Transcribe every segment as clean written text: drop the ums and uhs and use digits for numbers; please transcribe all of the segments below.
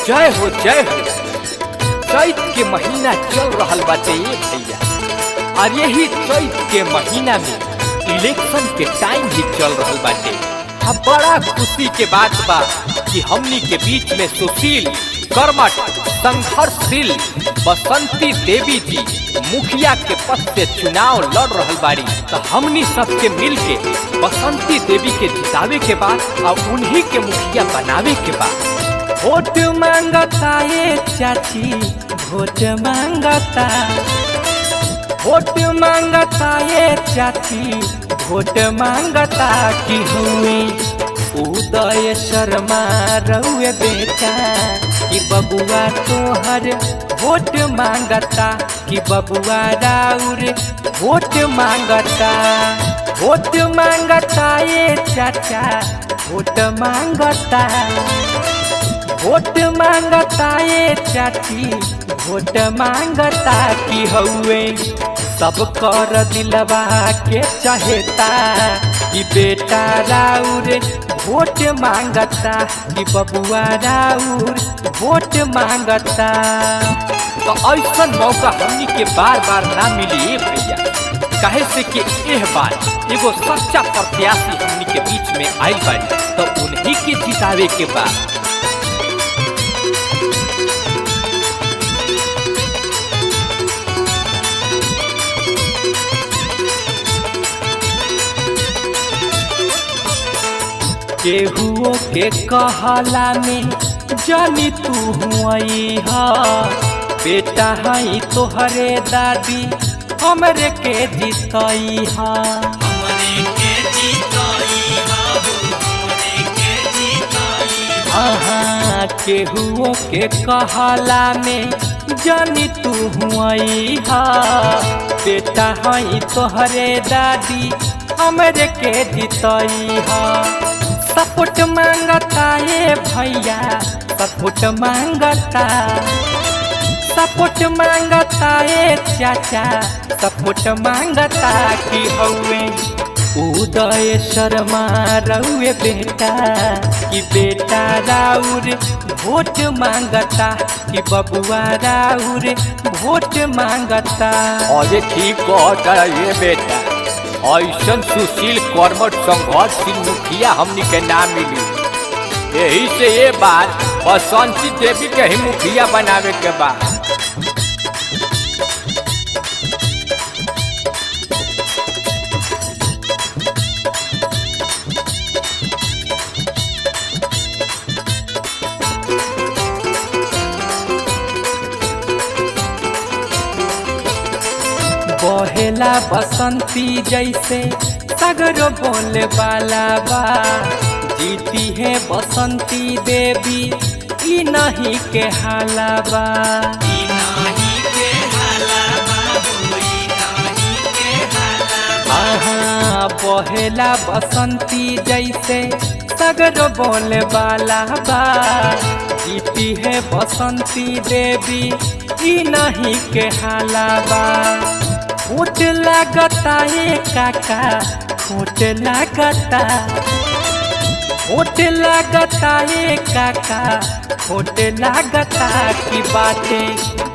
जय हो जय हो। चैत के महीना चल रहल बाटे ये भैया, और यही चैत के महीना में इलेक्शन के टाइम भी चल रहल बाटे। अब बड़ा खुशी के बात बा कि हमनी के बीच में सुशील, कर्मठ, संघर्षशील बसंती देवी जी मुखिया के पद से चुनाव लड़ रहल बाड़ी। तो हमनी सबके मिल के बसंती देवी के जितावे के बाद और उन्हीं के मुखिया बनावे के बाद वोट मांगता ये चाची, वोट मांगता, वोट मांगता ये चाची, वोट मांगता कि हुई उदय शर्मा रउए बेटा कि बबुआ तोहर वोट मांगता, कि बबुआ राउर वोट मांगता। वोट मांगता ये चाचा, वोट मांगता, वोट मांगता ये चाची, वोट मांगता कि हउए सब कर दिलवा के चाहेता कि बेटा राउर वोट मांगता, कि बबुआ राउर वोट मांगता। तो ऐसा मौका हमनी के बार बार ना मिली भैया, काहे से कि एह बार एगो सच्चा प्रत्याशी हमनी के बीच में आइल बाड़ी, तो उन्हीं के जितावे के बाद केहुओ के कहला में जानी तू हुई हा, बेटा हई तोहरे दादी हमरे के जीतई हा, हमरे के जीतई हा, हमरे के जीतई हा। केहुओ के कहला में जानी तू हुई हा, बेटा हई तोहरे दादी हमरे के जीतई हा। सपोर्ट मांगता ये भैया, सपोर्ट मांगता, सपोर्ट मांगता ये चाचा, सपोर्ट मांगता कि हउए उदय शर्मा रउए बेटा, कि बेटा राउर वोट मांगता, कि बबुआ राउर वोट मांगता। अरे ठीक कहता ये बेटा, ऐसन सुशील, कर्मठ, संघर्षशील मुखिया हमनी के नाम मिली। यही से ये बार बसंती देवी के ही मुखिया बनावे के बाद बहेला बसंती जैसे सगरो बोले वाला बा, जीती है बसंती देवी ई नहीं के हाला बा, ई नहीं के हाला बाबू, ई नहीं के हाला। बहेला बसंती जैसे सगरो बोले वाला बा, जीती है बसंती देवी ई नहीं के हाला बा। खोट लागता ये काका, खोट लागता, खोट लागता ये काका, खोट लागता की बातें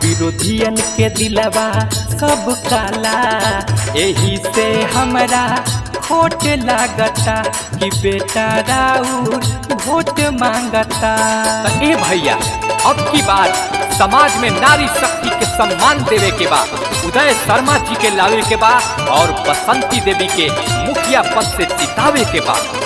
विरोधियन के दिलवा सब काला। यही से हमरा खोट लागता कि बेटा राउर वोट मांगता। ए भैया, अब की बात समाज में नारी शक्ति के सम्मान देवे के बाद उदय शर्मा जी के लावे के बाद और बसंती देवी के मुखिया पद से जितावे के बाद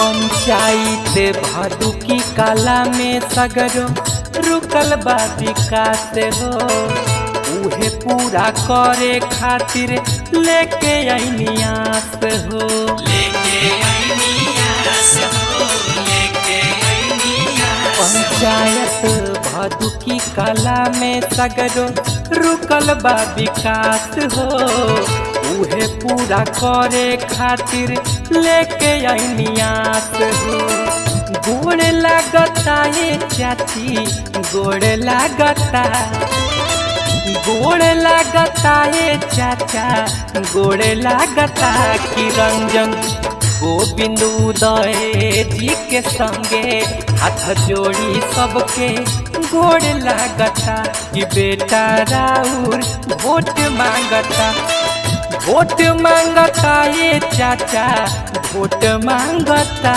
पंचायत भादुकी काला में सगरो रुकल बा विकास हो, उहे पूरा करे खातिर लेके आईनी आस हो, लेके आईनी आस हो, लेके आईनी आस। पंचायत भादुकी काला में सगरो रुकल बा विकास हो, उहे पूरा करे खातिर लेके आईनी आस हो। गोड़ लागता ये चाची, गोड़ लागता, गोड़ लागता है चाचा, गोड़ लागता कि रंजन गोविंद उदय जी के संगे हाथ जोड़ी सबके गोड़ लागता कि बेटा राउर वोट मांगता, वोट मांगता ये चाचा, वोट मांगता,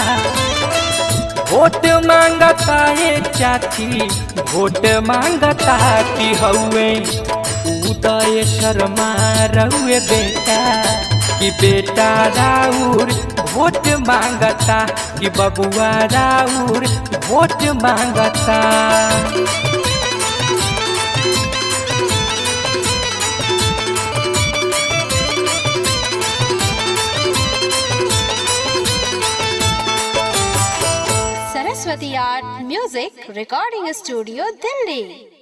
वोट मांगता ये चाची, वोट मांगता कि हउए उदय शर्मा रउए बेटा, कि बेटा राउर वोट मांगता, कि बबुआ राउर वोट मांगता। Saraswati Art Music Recording Studio, Delhi।